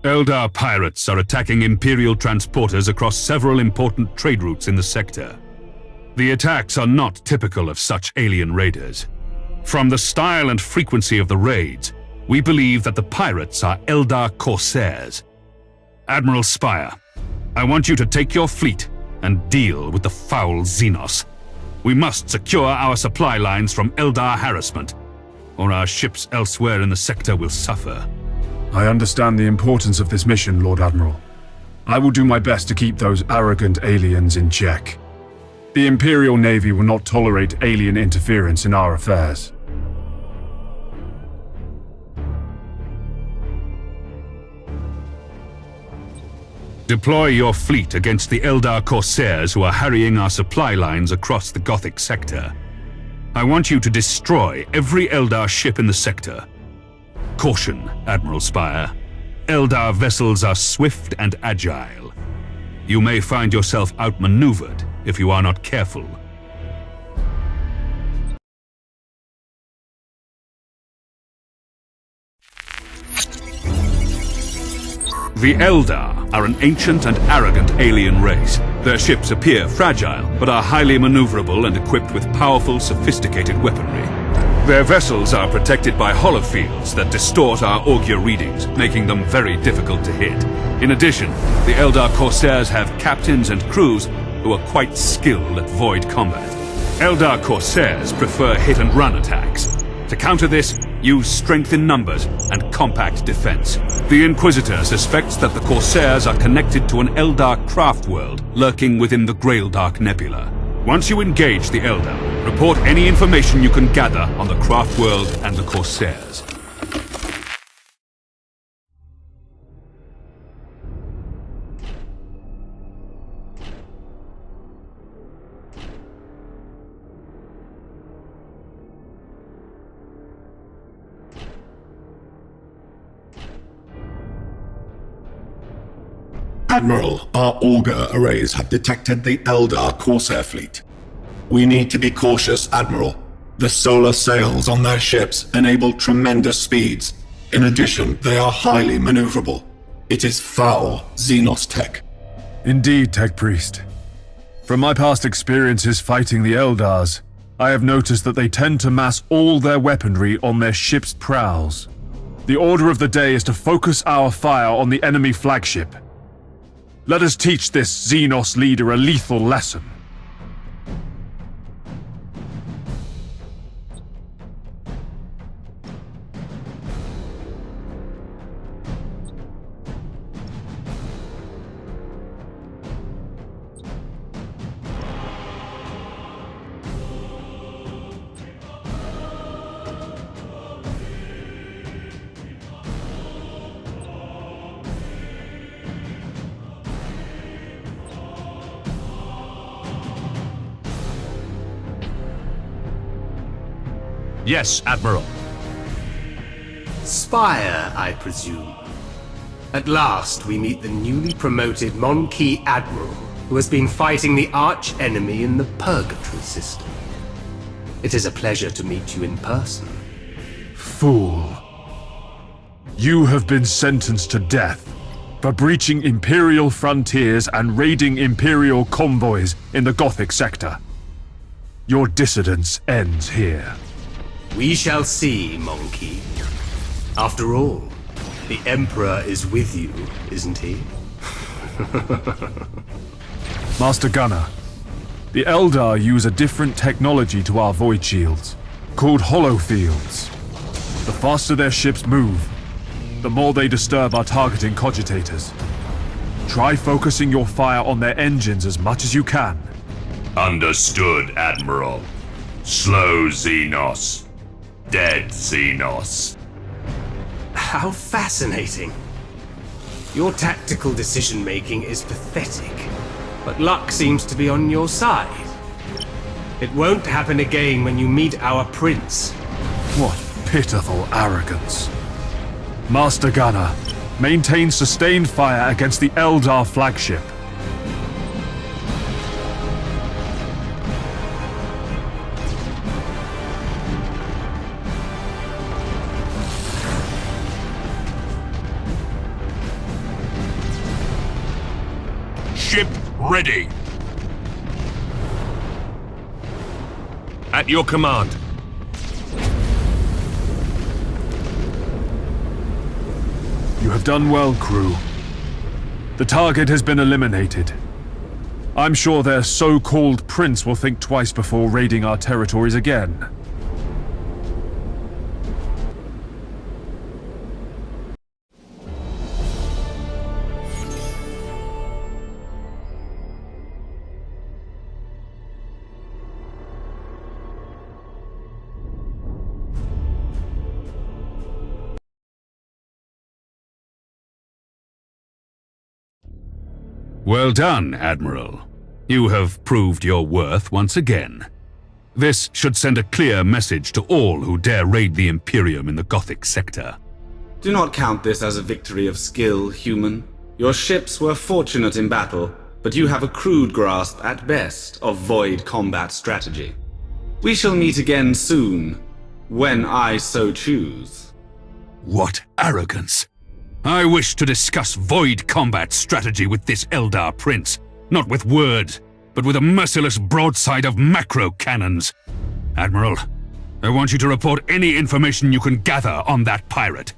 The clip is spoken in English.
Eldar pirates are attacking Imperial transporters across several important trade routes in the sector. The attacks are not typical of such alien raiders. From the style and frequency of the raids, we believe that the pirates are Eldar corsairs. Admiral Spire, I want you to take your fleet and deal with the foul Xenos. We must secure our supply lines from Eldar harassment, or our ships elsewhere in the sector will suffer. I understand the importance of this mission, Lord Admiral. I will do my best to keep those arrogant aliens in check. The Imperial Navy will not tolerate alien interference in our affairs. Deploy your fleet against the Eldar corsairs who are harrying our supply lines across the Gothic sector. I want you to destroy every Eldar ship in the sector. Caution, Admiral Spire. Eldar vessels are swift and agile. You may find yourself outmaneuvered if you are not careful. The Eldar are an ancient and arrogant alien race. Their ships appear fragile, but are highly maneuverable and equipped with powerful, sophisticated weaponry. Their vessels are protected by holofields that distort our augur readings, making them very difficult to hit. In addition, the Eldar corsairs have captains and crews who are quite skilled at void combat. Eldar corsairs prefer hit-and-run attacks. To counter this, use strength in numbers and compact defense. The Inquisitor suspects that the Corsairs are connected to an Eldar craft world lurking within the Graildark Nebula. Once you engage the Eldar, report any information you can gather on the craft world and the Corsairs. Admiral, our augur arrays have detected the Eldar Corsair fleet. We need to be cautious, Admiral. The solar sails on their ships enable tremendous speeds. In addition, they are highly maneuverable. It is foul Xenos tech. Indeed, Tech Priest. From my past experiences fighting the Eldars, I have noticed that they tend to mass all their weaponry on their ship's prows. The order of the day is to focus our fire on the enemy flagship. Let us teach this Xenos leader a lethal lesson. Yes, Admiral. Spire, I presume. At last, we meet the newly promoted Monkey Admiral, who has been fighting the arch-enemy in the Purgatory system. It is a pleasure to meet you in person. Fool. You have been sentenced to death for breaching Imperial frontiers and raiding Imperial convoys in the Gothic sector. Your dissidence ends here. We shall see, Monkey. After all, the Emperor is with you, isn't he? Master Gunner, the Eldar use a different technology to our void shields, called holofields. The faster their ships move, the more they disturb our targeting cogitators. Try focusing your fire on their engines as much as you can. Understood, Admiral. Slow Xenos. Dead Xenos. How fascinating. Your tactical decision-making is pathetic, but luck seems to be on your side. It won't happen again when you meet our prince. What pitiful arrogance. Master Gunner, maintain sustained fire against the Eldar flagship. ready. At your command. You have done well, crew. The target has been eliminated. I'm sure their so-called prince will think twice before raiding our territories again. Well done, Admiral. You have proved your worth once again. This should send a clear message to all who dare raid the Imperium in the Gothic sector. Do not count this as a victory of skill, human. Your ships were fortunate in battle, but you have a crude grasp at best of void combat strategy. We shall meet again soon, when I so choose. What arrogance! I wish to discuss void combat strategy with this Eldar prince, not with words, but with a merciless broadside of macro cannons. Admiral, I want you to report any information you can gather on that pirate.